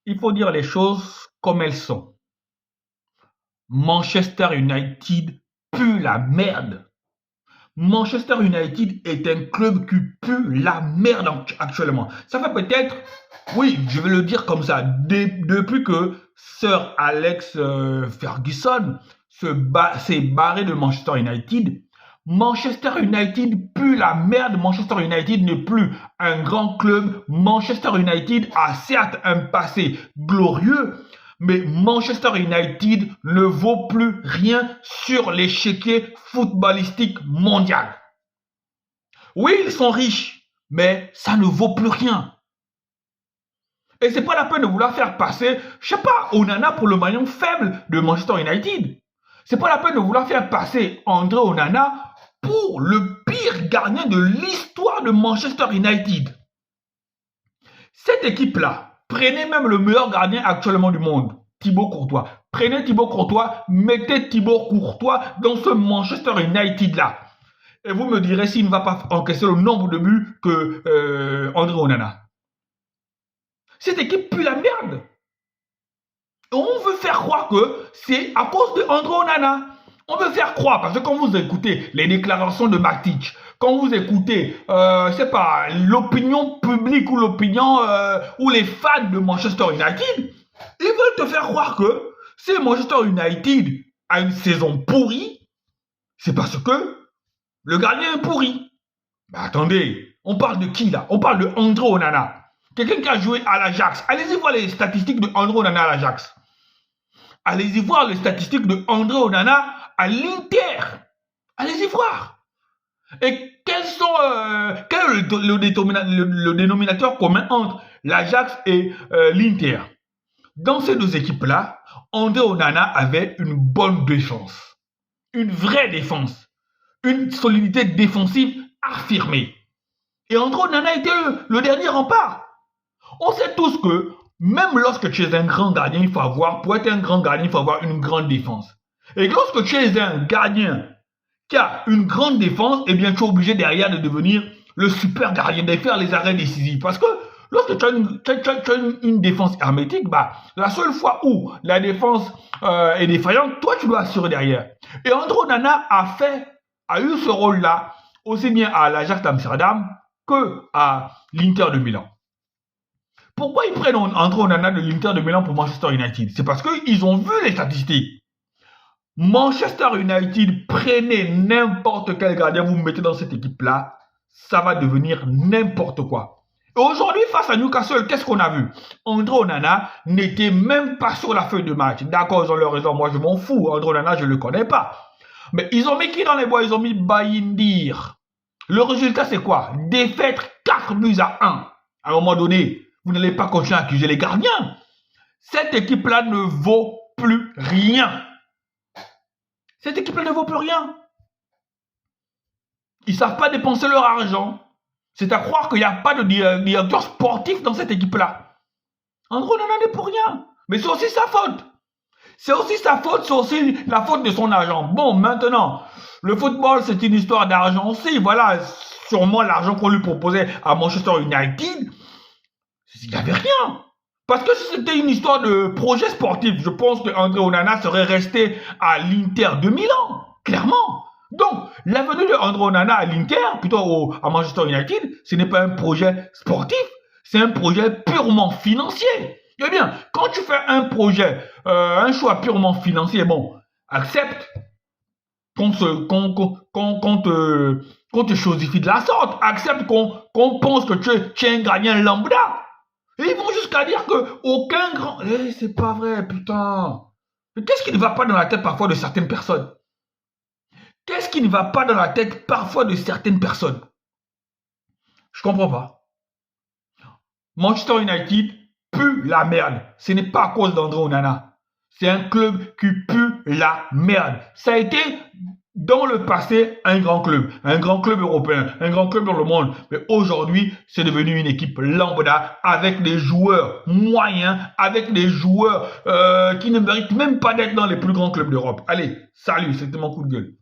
Il faut dire les choses comme elles sont. Manchester United pue la merde. Manchester United est un club qui pue la merde actuellement. Ça fait peut-être, oui, je vais le dire comme ça, depuis que Sir Alex Ferguson s'est barré de Manchester United, Manchester United pue la merde. Manchester United n'est plus un grand club. Manchester United a certes un passé glorieux, mais Manchester United ne vaut plus rien sur l'échiquier footballistique mondial. Oui, ils sont riches, mais ça ne vaut plus rien. Et c'est pas la peine de vouloir faire passer, je sais pas, Onana pour le maillon faible de Manchester United. C'est pas la peine de vouloir faire passer André Onana pour le pire gardien de l'histoire de Manchester United. Cette équipe-là, prenez même le meilleur gardien actuellement du monde, Thibaut Courtois. Prenez Thibaut Courtois, mettez Thibaut Courtois dans ce Manchester United-là. Et vous me direz s'il ne va pas encaisser le nombre de buts que André Onana. Cette équipe pue la merde. Et on veut faire croire que c'est à cause de André Onana. On veut faire croire, parce que quand vous écoutez les déclarations de Matic, quand vous écoutez, c'est pas, l'opinion publique ou l'opinion, ou les fans de Manchester United, ils veulent te faire croire que si Manchester United a une saison pourrie, c'est parce que le gardien est pourri. Mais attendez, on parle de qui là? On parle de André Onana. Quelqu'un qui a joué à l'Ajax. Allez-y voir les statistiques de André Onana à l'Ajax. Allez-y voir les statistiques de André Onana à l'Inter. Allez-y voir. Et quel est le dénominateur commun entre l'Ajax et l'Inter? Dans ces deux équipes-là, André Onana avait une bonne défense. Une vraie défense. Une solidité défensive affirmée. Et André Onana était le dernier rempart. On sait tous que même lorsque tu es un grand gardien, il faut avoir, pour être un grand gardien, il faut avoir une grande défense. Et lorsque tu es un gardien qui a une grande défense, eh bien tu es obligé derrière de devenir le super gardien, de faire les arrêts décisifs. Parce que lorsque tu as une défense hermétique, bah, la seule fois où la défense est défaillante, toi tu dois assurer derrière. Et André Onana a eu ce rôle-là, aussi bien à l'Ajax d'Amsterdam que à l'Inter de Milan. Pourquoi ils prennent André Onana de l'Inter de Milan pour Manchester United? C'est parce qu'ils ont vu les statistiques. Manchester United, prenez n'importe quel gardien, vous mettez dans cette équipe-là, ça va devenir n'importe quoi. Et aujourd'hui, face à Newcastle, qu'est-ce qu'on a vu? André Onana n'était même pas sur la feuille de match. D'accord, ils ont leur raison, moi je m'en fous. André Onana, je ne le connais pas. Mais ils ont mis qui dans les bois? Ils ont mis Bayindir. Le résultat, c'est quoi? Défaite 4 buts à 1. À un moment donné, vous n'allez pas continuer à accuser les gardiens. Cette équipe-là ne vaut plus rien. Cette équipe-là ne vaut plus rien. Ils ne savent pas dépenser leur argent. C'est à croire qu'il n'y a pas de directeur sportif dans cette équipe-là. André Onana n'est pour rien. Mais c'est aussi sa faute. C'est aussi sa faute, c'est aussi la faute de son agent. Bon, maintenant, le football, c'est une histoire d'argent aussi. Voilà, sûrement l'argent qu'on lui proposait à Manchester United, il n'y avait rien. Parce que si c'était une histoire de projet sportif, je pense que André Onana serait resté à l'Inter de Milan, clairement. Donc, l'avenue de André Onana à l'Inter, plutôt à Manchester United, ce n'est pas un projet sportif, c'est un projet purement financier. Eh bien, quand tu fais un projet, un choix purement financier, bon, accepte qu'on te chosifie de la sorte, accepte qu'on pense que tu es un gardien lambda. Et ils vont jusqu'à dire que aucun grand... c'est pas vrai, putain. Mais qu'est-ce qui ne va pas dans la tête parfois de certaines personnes? Qu'est-ce qui ne va pas dans la tête parfois de certaines personnes? Je comprends pas. Manchester United pue la merde. Ce n'est pas à cause d'André Onana. C'est un club qui pue la merde. Ça a été dans le passé un grand club européen, un grand club dans le monde. Mais aujourd'hui, c'est devenu une équipe lambda avec des joueurs moyens, avec des joueurs qui ne méritent même pas d'être dans les plus grands clubs d'Europe. Allez, salut, c'était mon coup de gueule.